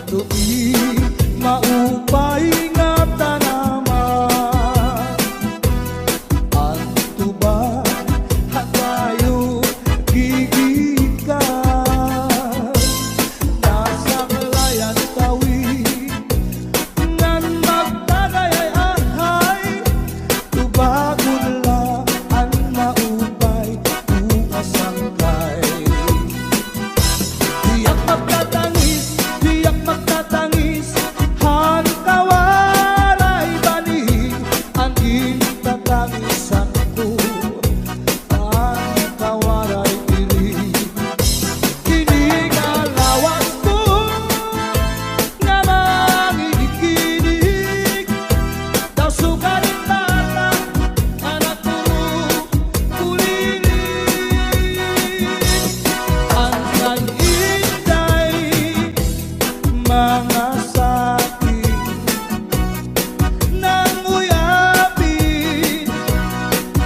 tupi maupay nga tanaman. Ang tuba hatayo gigikan, nasa layan tawi ngan magtagayay ahay. Tubagon la ang maupay umasangkay. Diyak magtatangis, diyak magtatangis, han kawaray bani. Ang intatangisan ko, ang kawaray diri. Kini nga lawas ko nga manginig-inig, daw sugarin tata anak ko kulilig. Ang kay-inday mga sakit nang uyapin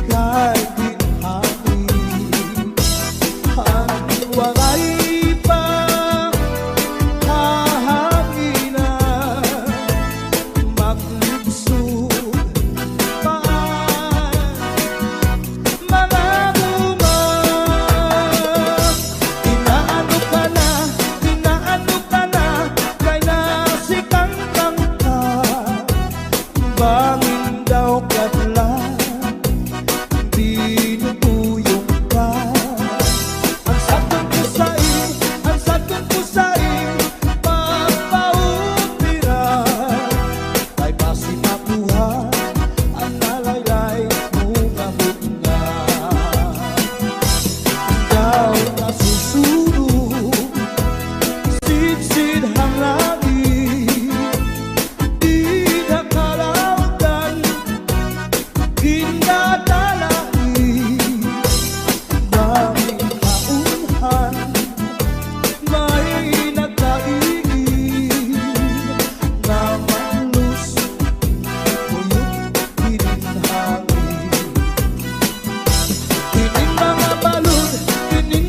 kay ginhangin. Ang wangay pa hahanginan, maglubsog paan mga bunga. Inaano ka na, kay nasikangkang ka. Bangin daw kadlan, dinutuyong ka. Ang sakon ko sa'yo, ang sakon ko sa'yo, pagpaupiran. Kay basi makuha ang nalaylay bunga bunga. Ikaw nasusunog, sidsid hang langit, di nakalawdan, ginadalain. Daming kaunhan, may nagkaigin, na malus, uyok hininhangin. Kining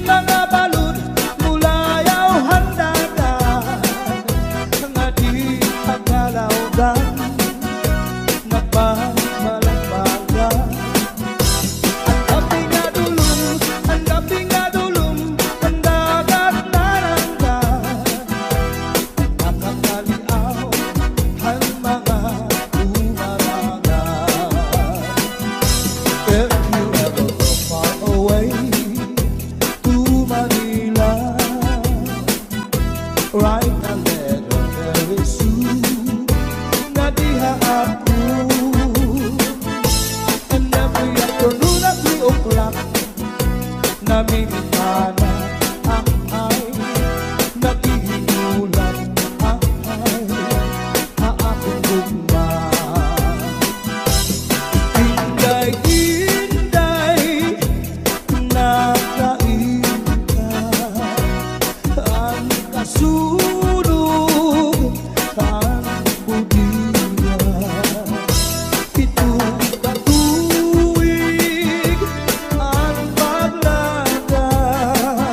mga balud, mulayaw handadan, nga di tagalawdan, nagbabalambagan. Ang gabi nga dulong, ang dagat naranggan, nakakaliaw ang mga umarangan. If you ever go far away to Manila, write a letter very soon, nga diha ako. And every afternoon at 3 o'clock, namimikana ang ay, naghihinulan ang ay, haakong gugma. Inday-inday, nakainda, ang kasunog, ang budiya. Itong katuwig, ang paglagay,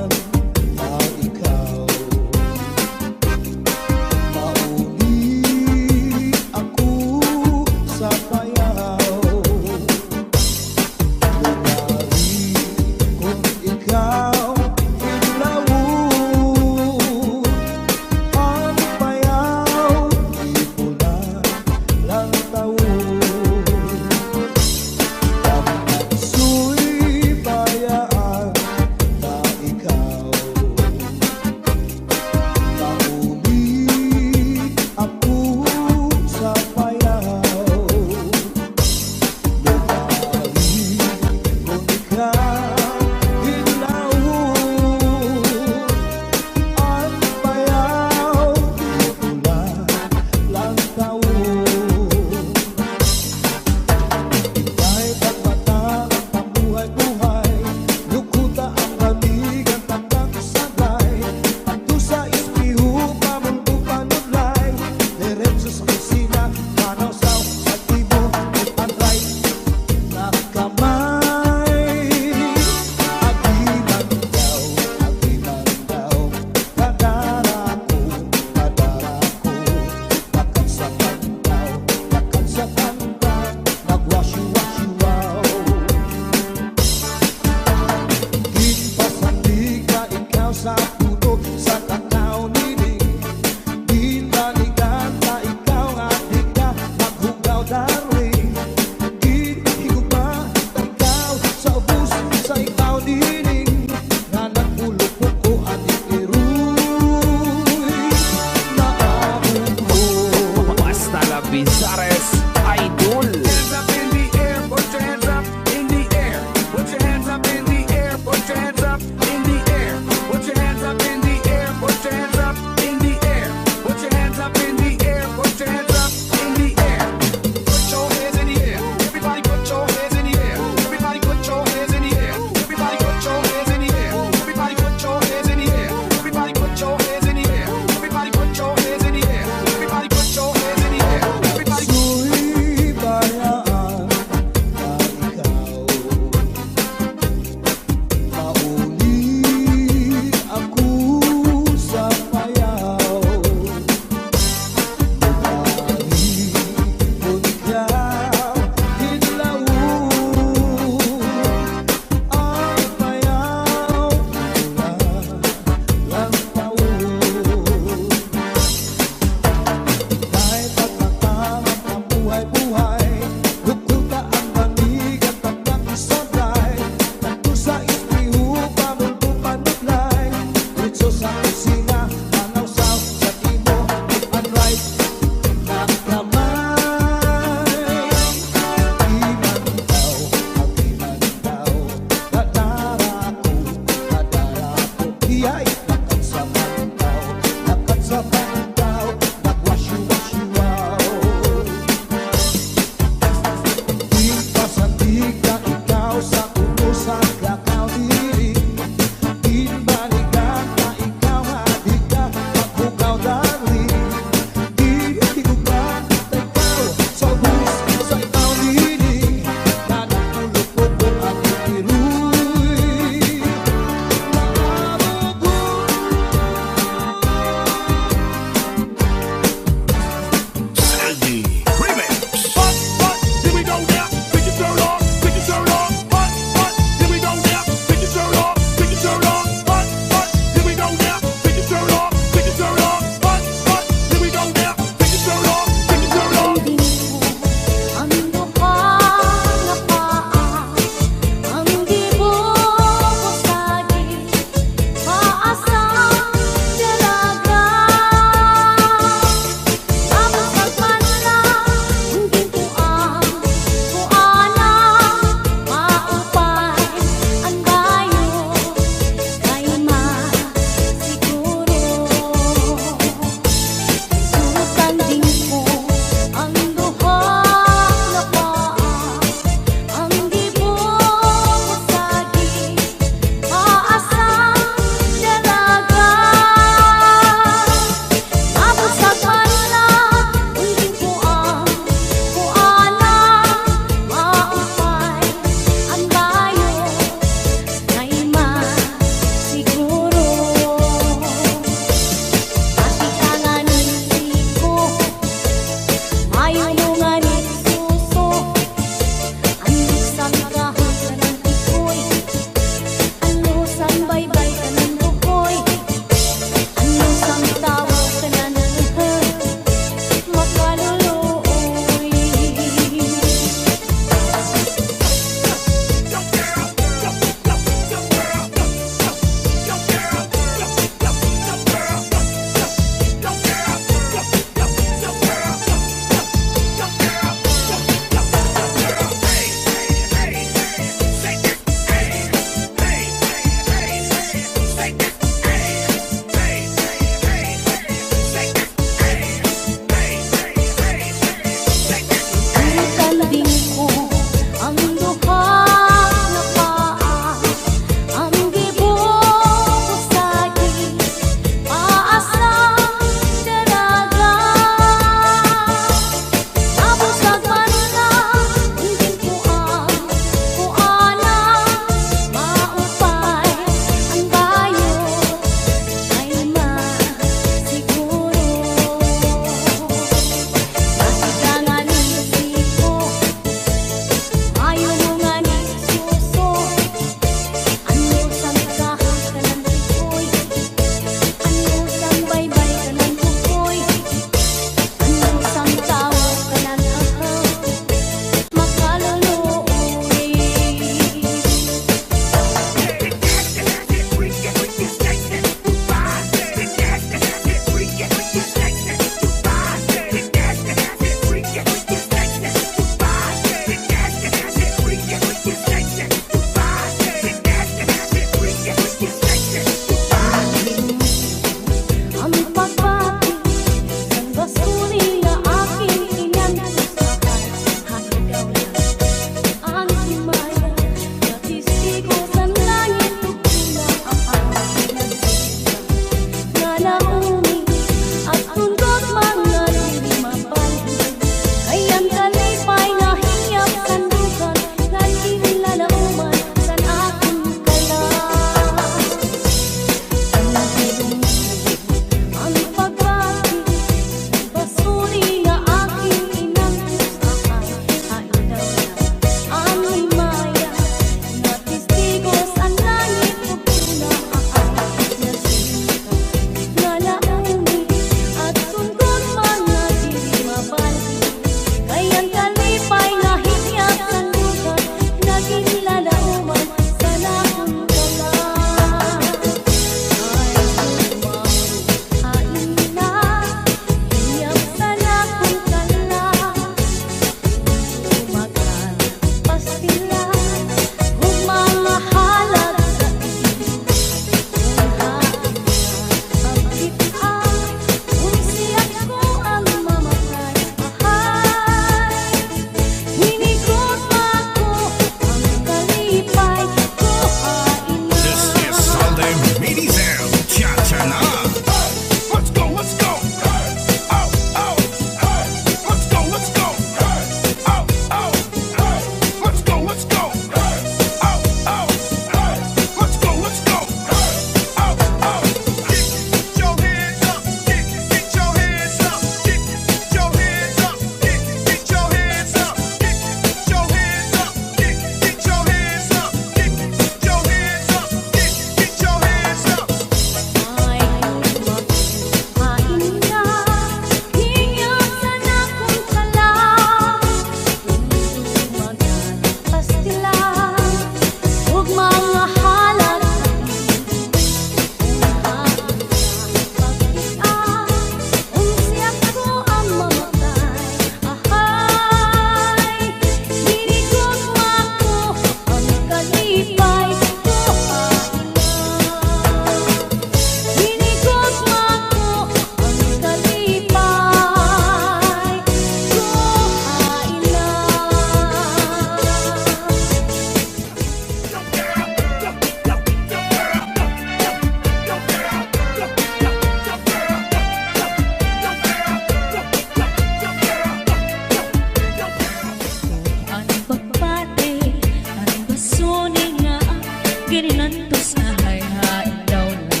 kinantos na hayhain daw lang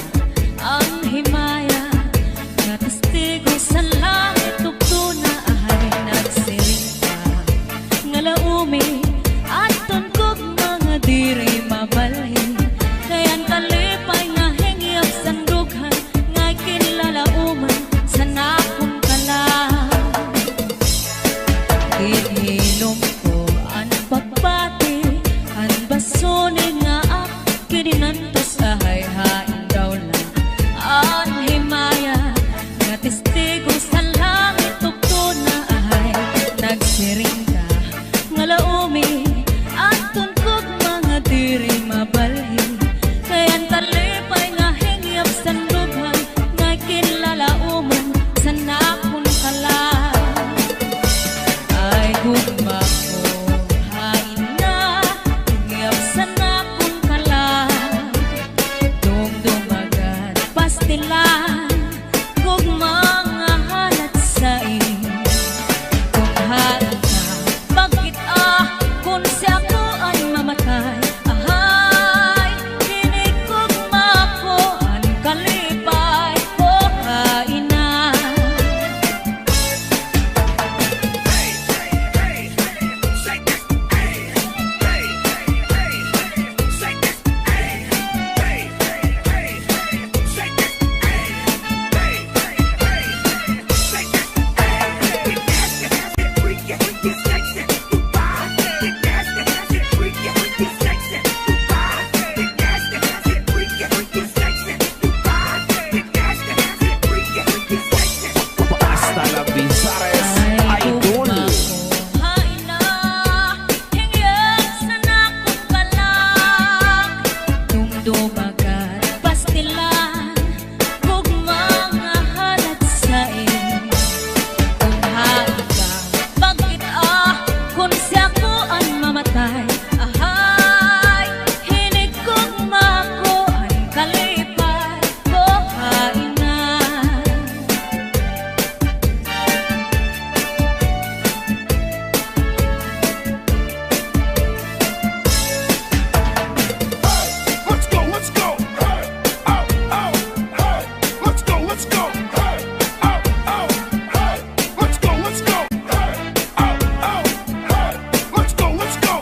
ang himaya nga testigo sa langit tugto na ahay nagsiring ka nga laumi at tungkog mga diri mabalhin kayan kalipay nga hingyap sandughan nga kinlalauman sa nakong kalang hinilom ko ang pagbati ang basunin nga ak kininantos ahay hain daw lang ang himaya nga testigo sa langit tugto na ahay nagsiring ka nga laumi at tungkog mga diri mabalhin kayan talipay nga hingyap sandughan nga kinlalauman sa nakong kalang ay gugma ko hain na hingyap sa nakong kalang dumdumagan pastilan gugma nga halat sa kung hain ka bakit kung siya ko ay mamatay ahay hinigugma ko ang kalipay ko hain na Hasta la Bizares Idol. hain na hingyap sa nakong kalang dumdumagan pastilan gugma nga halat sa kung hain ka bakit kung siya ko ang mamatay ahay hinigugma ko ang kalipay ko hain na Let's go, let's go. Hey, oh, oh, hey. Let's go, let's go. Hey, oh, oh, hey. Let's go, let's go. Hey, oh, oh, hey. Let's go, let's go.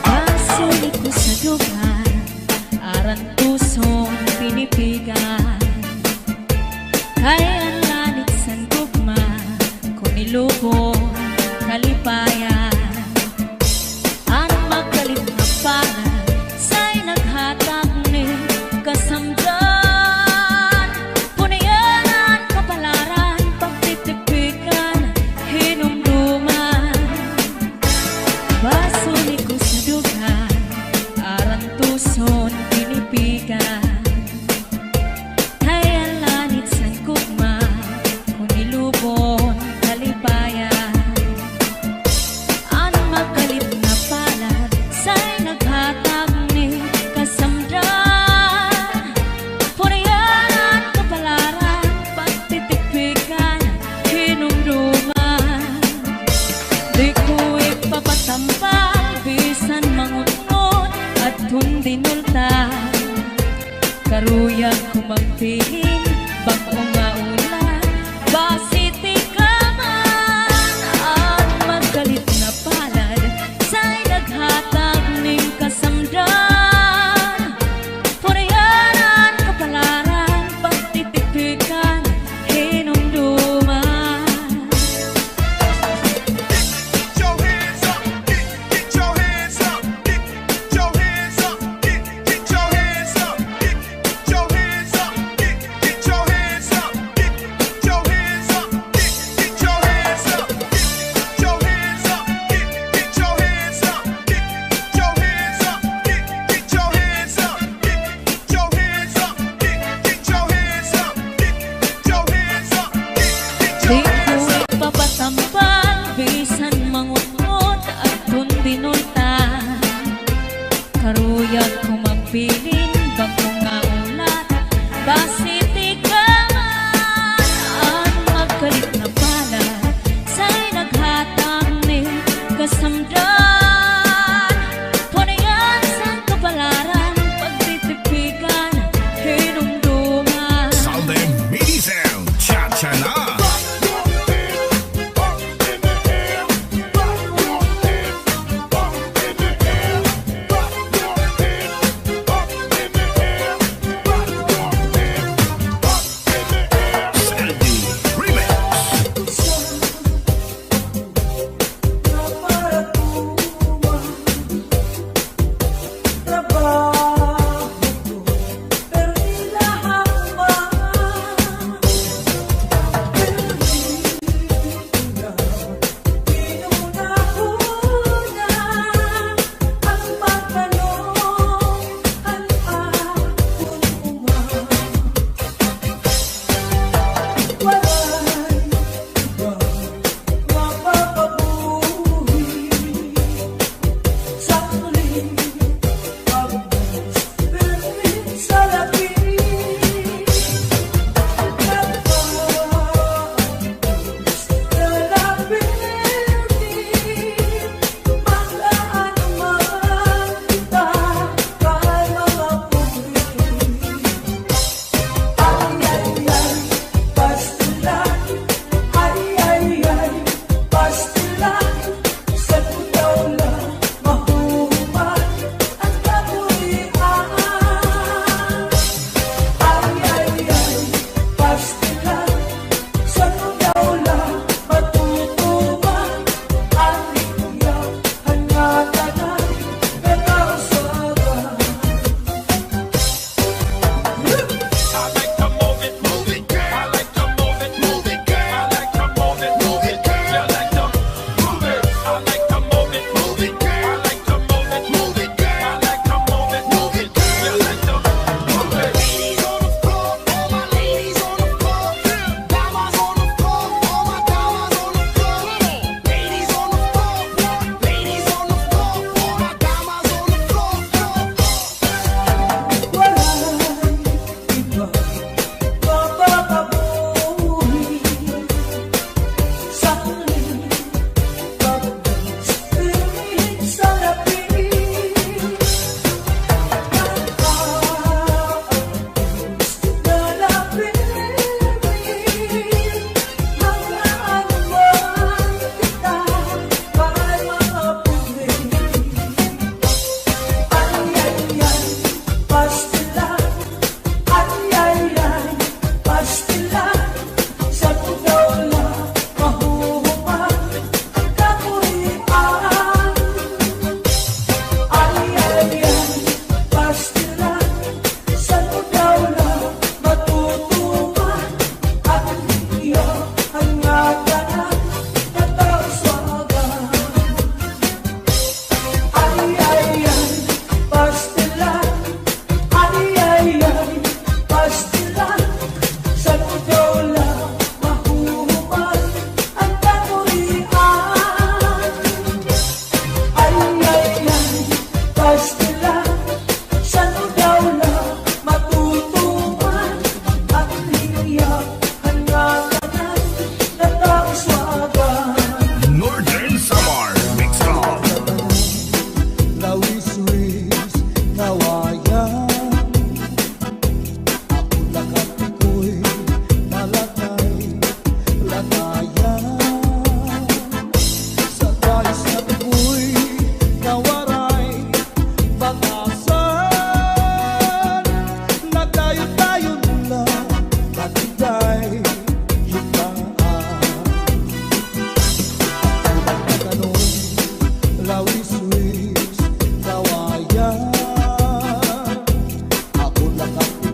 Pasulit ko sa dugan, aran pusong pinipigan. Kaya ang lanit sa gugma, kung ilubong kalipayan. Ang magalit na pangan, sa'y naghatag ni kasamdan. Punayanan, kapalaran, pagtitipikan, hinumduman. Basulit ko sa dugan, aran tuson pinipigan. Kaya lanit sa gugma, kung ilubon kalipayan. Ang magalit na palad, sa'y naghatag ni kasamdan. Punayanan, kapalaran, pagtitipikan, hinumduman. Di ko ipapatampal, bisan mangutnot at hundinulta. Karuyag ko magpiling, bako nga ulan, basiti ka man. Ang magalit na palad, sa'y naghatag ning kasamdan. Punayanan, kapalaran, pagtitipikan, hinumduman. Get your hands up. Get your hands up. Get your hands up. Get your hands up. Get your hands up.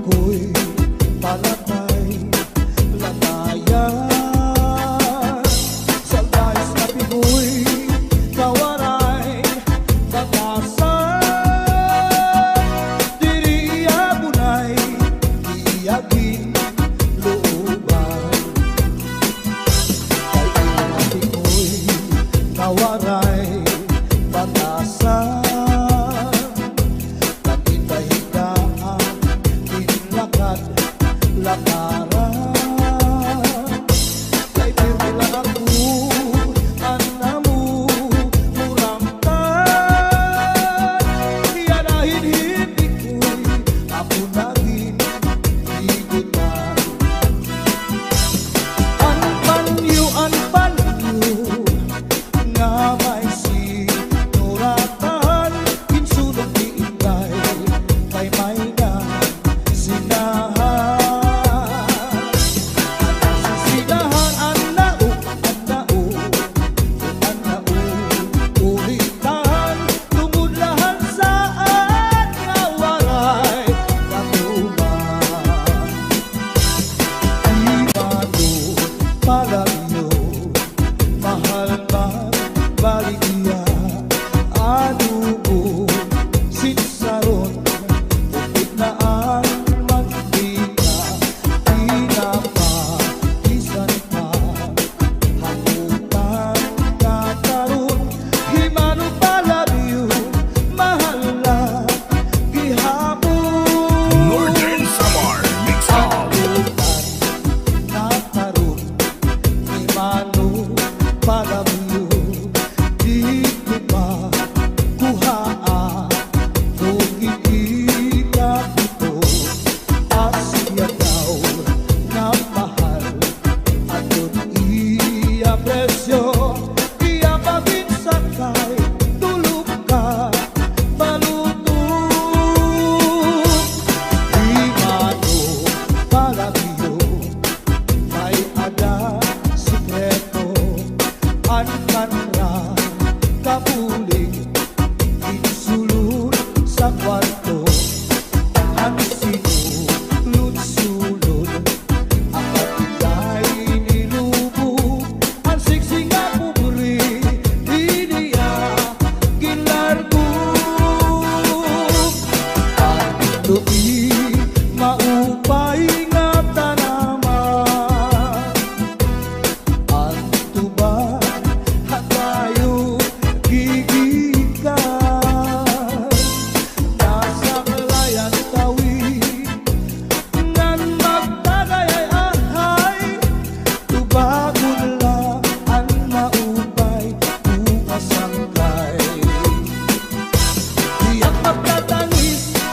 ko'y palagay lagayan sa guys na pigoy kawaray batasan diri abunay iyagin looban kay inati ko'y kawaray batasan lakaran kay pirmi lang ako anamu muramtan iyanahin hindi ko'y ako naging higutan anpanyo nga may sinuratan kinsulong di ikay kay may na sinahan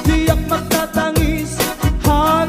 Tiyak magtatangis, han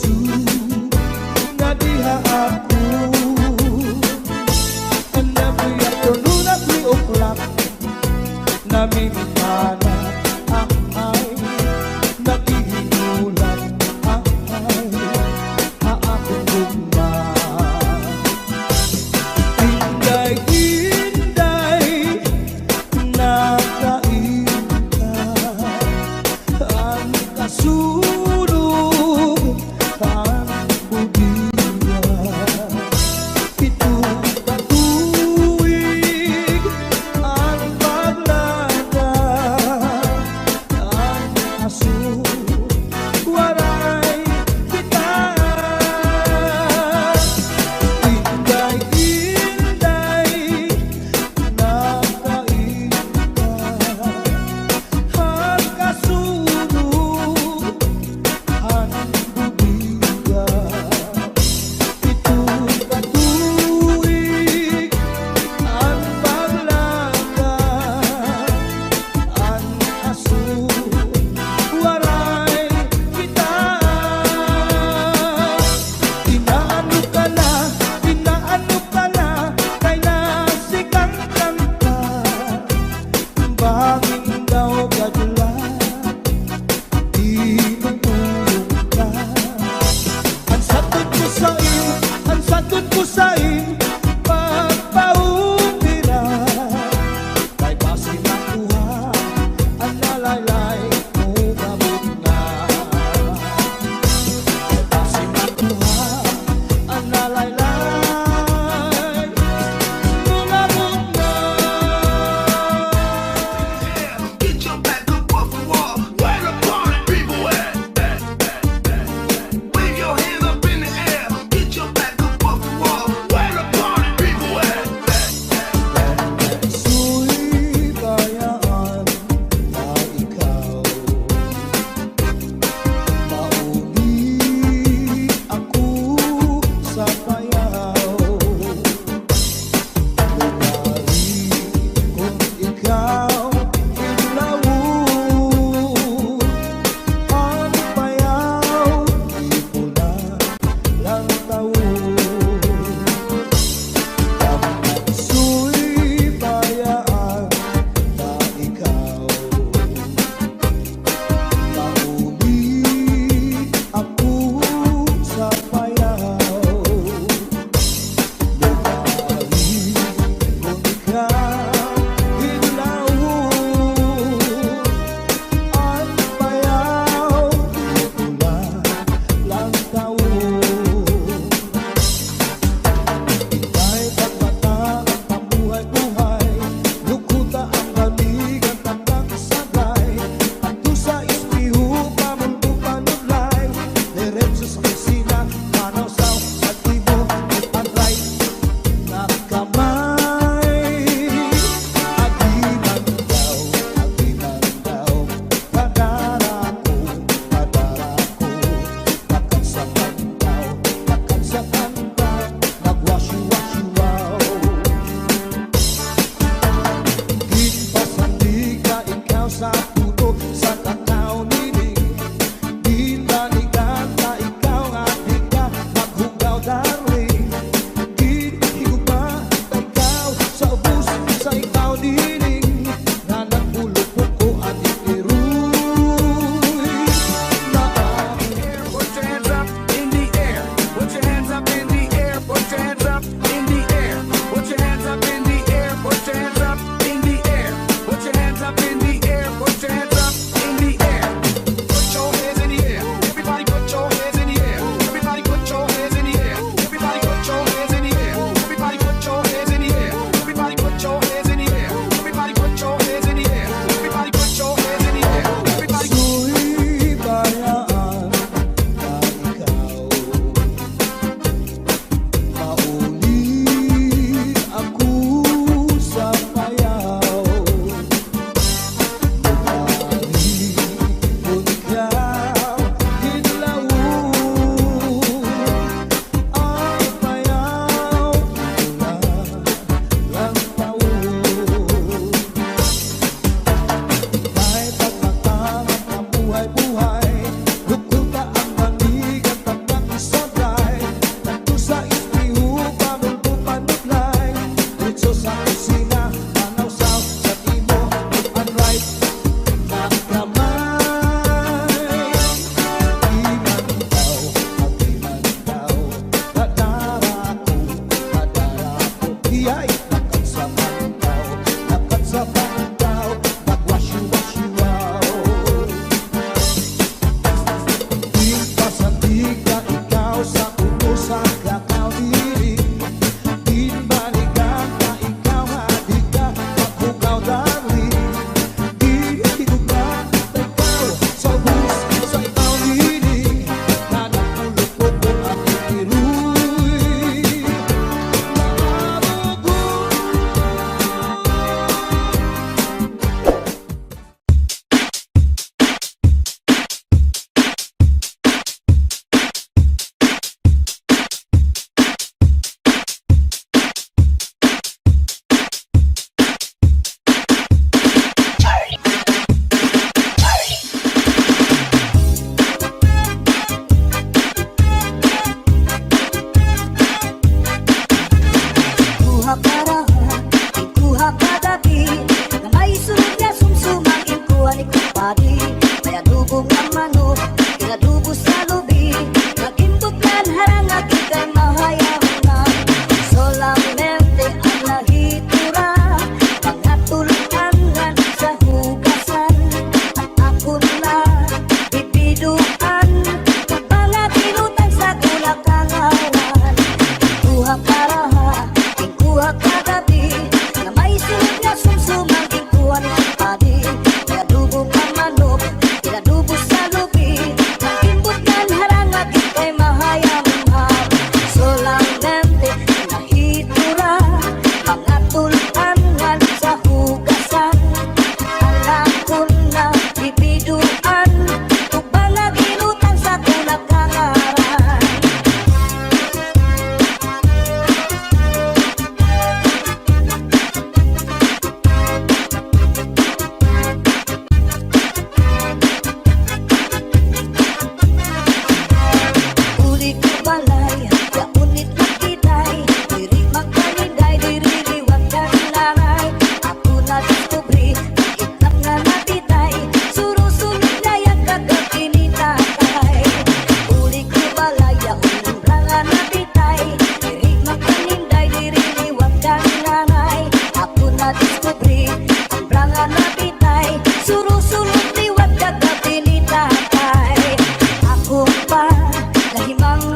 pusog nga diha ako. Nabuya ko nunat ni uklak namimikana ay nagihinulat ay haakong gugma. Hinday-hinday nakainta ang kasulog ang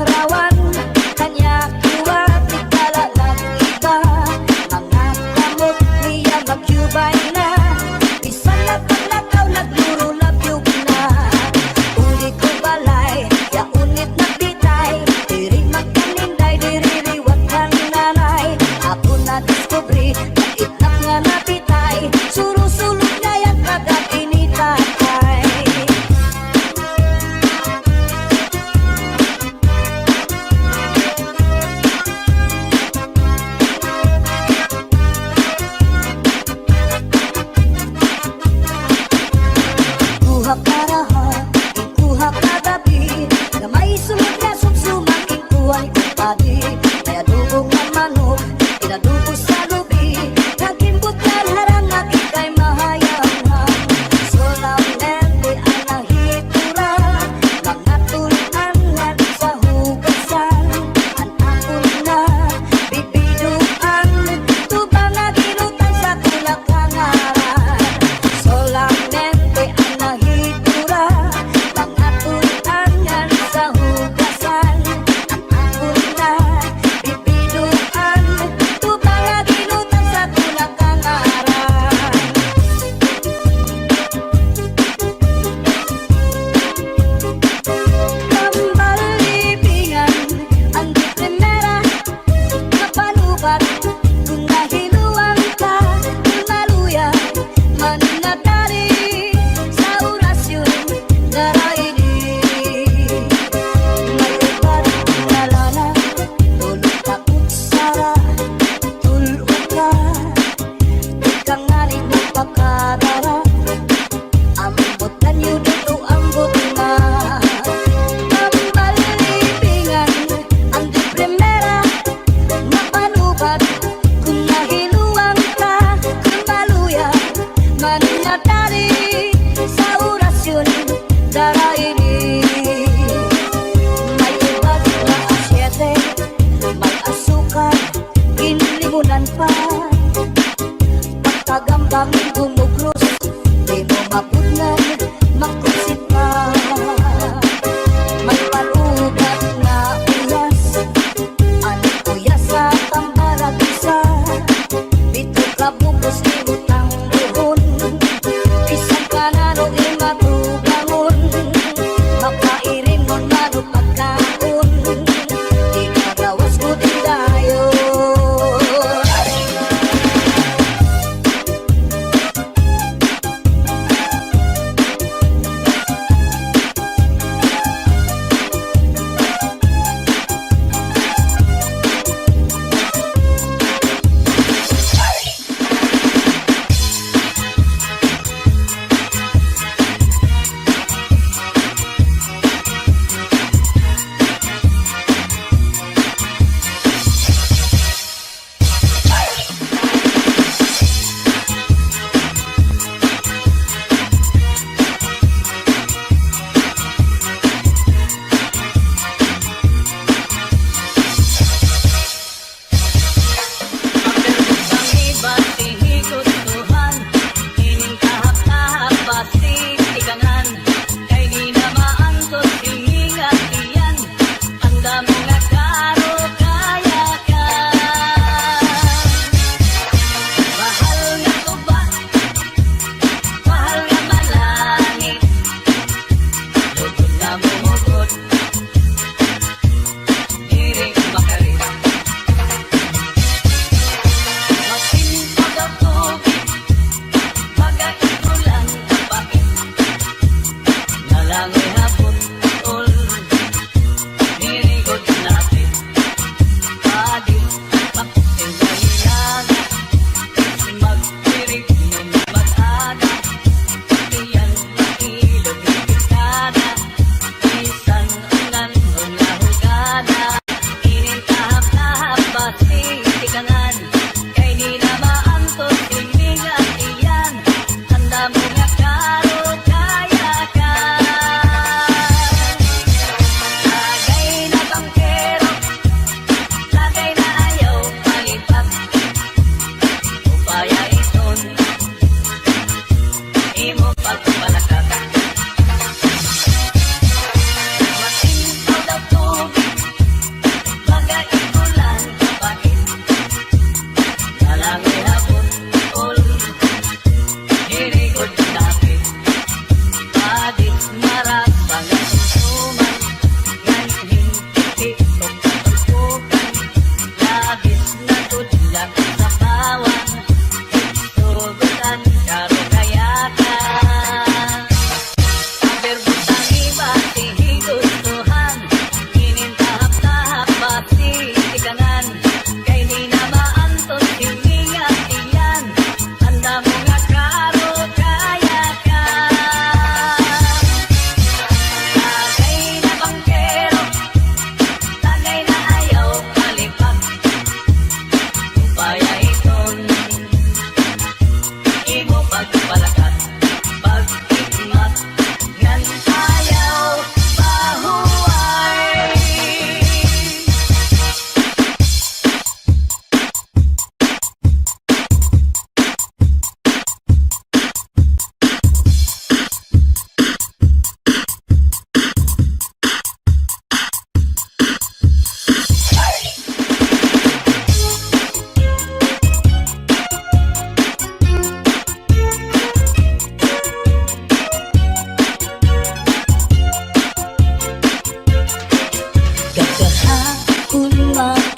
rawan kanya kiwat ikala ng iba. Mga kamot niya magkubay na, isa lakaw nagduro labyog na. Uli ko balay, ya unit na pitay, diri magkaninday, diri riwag kang nanay. Ako na discovery, naitap nga napitay, surusulog na yan kagat initatay.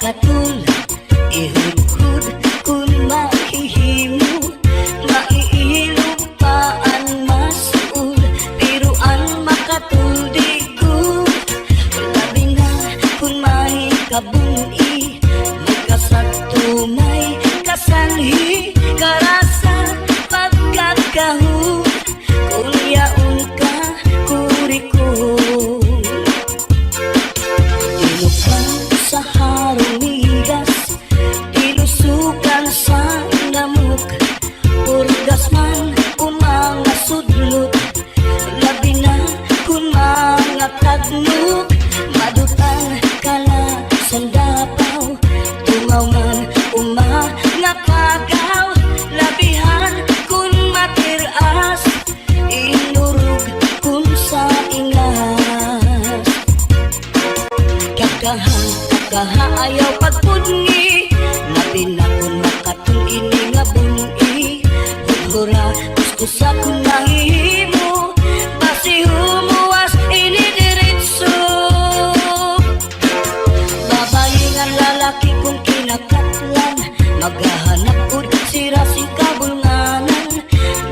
makatul ihud-hud kun mahihimo maiilog pa ang masul pero ang makatul di ko labi na kun may kabuni may kasagto may kasanhi karasa pagkakahu kung yaon ka kuriko tinukan sa harong migas tinusukan sa namuk purgas man umanga sudlot labi na kung mga tagnuk madutan kala sandapaw tumaw man umanga pagaw labihan kung matiras inurug kung sa ingas kakaha ayaw pagpudngi labi na kung makatul ini nga bungi hura gusto sa kung nahihimo basi humuwas ini diretso babae nga lalaki kung kinakatlan maghahanap ud sira sing kabulnganan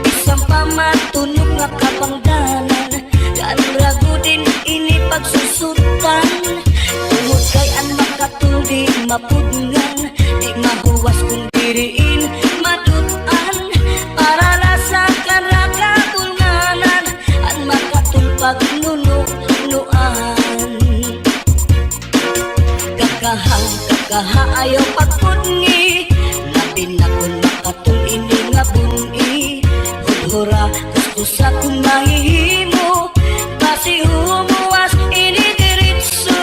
bisang pamatunog nga kapangdanan ganrago din ini pagsusutan tungod kay an makatul di mapudngan di mahuwas kung diriin madutan para lasakan ra kabulnganan an makatul pagnunuan kakaha ayaw pagpudngi labi na kung makatul ini nga bungi hudhura gusto sa kung mahihimo basi humuwas ini diretso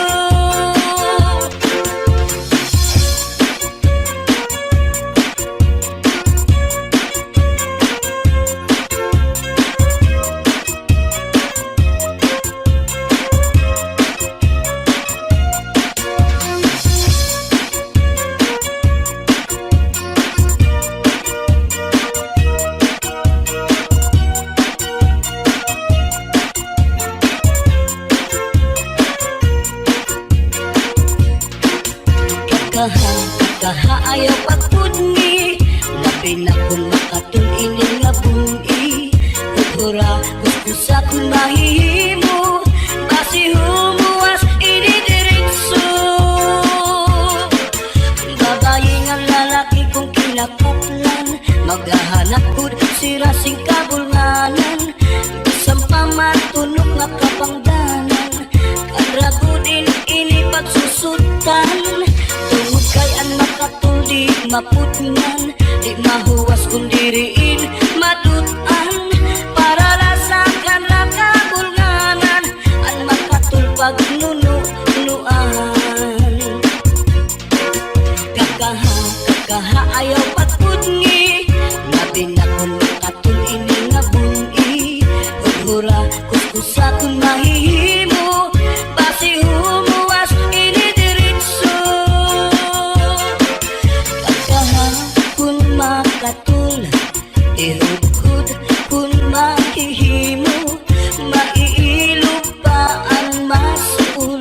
kakaha ayaw pagpudngi labi na kung makatul ini nga bungi hudhura gusto sa kung mahihimo basi humuwas ini diretso babae nga lalaki kung kinakatlan maghahanap ud sira sing kabulnganan bisang pamatunog nga kapangdanan kanrago din ini pagsusutan tungod kay ang makatul di mapudngan di mahuwas kung diriin madutan para lasakan ra kabulnganan ang makatul pagnunuan kakaha ayaw pagpudngi labi na kung makatul ini nga bungi hudhura gusto sa kung mahihimo basi humuwas ini diretso kakaha kung makatul ihud-hud kung mahihimo maiilog pa ang masul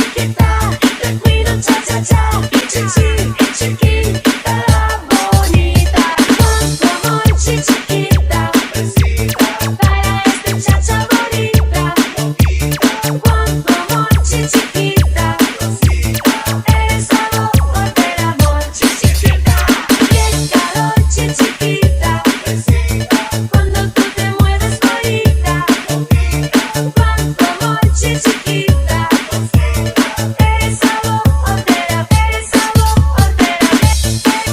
chiquita, te cuido cha cha cha, chiquita la bonita, con tu amor chiquita, para este chacha bonita, con tu amor chiquita, eres sabor del amor chiquita, qué calor chiquita, cuando tú te mueves bonita, con tu amor chiquita, eres sabor del amor, eres sabor del amor.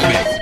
Mix.